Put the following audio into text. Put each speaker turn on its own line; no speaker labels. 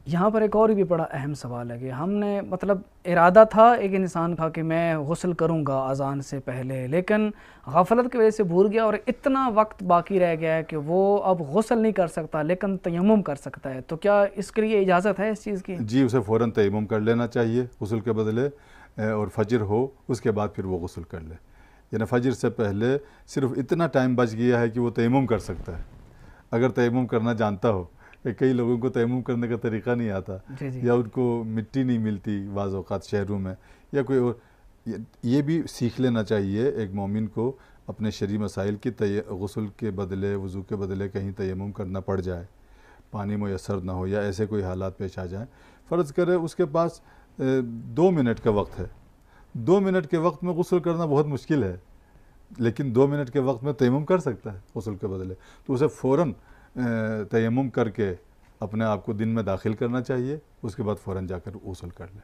यहाँ पर एक और भी बड़ा अहम सवाल है कि हमने मतलब इरादा था एक इंसान का कि मैं गुस्ल करूँगा अज़ान से पहले, लेकिन गफलत की वजह से भूल गया और इतना वक्त बाकी रह गया है कि वो अब गुस्ल नहीं कर सकता लेकिन तयम्मुम कर सकता है। तो क्या इसके लिए इजाज़त है इस चीज़ की?
जी, उसे फ़ौरन तयम्मुम कर लेना चाहिए गुस्ल के बदले, और फजर हो उसके बाद फिर वो गुस्ल कर ले। यानी फ़जर से पहले सिर्फ इतना टाइम बच गया है कि वो तयम्मुम कर सकता है, अगर तयम्मुम करना जानता हो। कई लोगों को तयम्मुम करने का तरीक़ा नहीं आता,
जी जी।
या उनको मिट्टी नहीं मिलती बाज़ औक़ात शहरों में, या कोई और। ये भी सीख लेना चाहिए एक मोमिन को अपने शरई मसाइल की गुस्ल के बदले, वज़ू के बदले कहीं तयम्मुम करना पड़ जाए, पानी मुयस्सर ना हो या ऐसे कोई हालात पेश आ जाएँ। फ़र्ज़ करें उसके पास 2 मिनट का वक्त है, 2 मिनट के वक्त में गुस्ल करना बहुत मुश्किल है, लेकिन 2 मिनट के वक्त में तयम्मुम कर सकता है गुस्ल के बदले, तो उसे फ़ौरन तयम्मुम करके अपने आप को दिन में दाखिल करना चाहिए, उसके बाद फ़ौरन जाकर गुस्ल कर ले।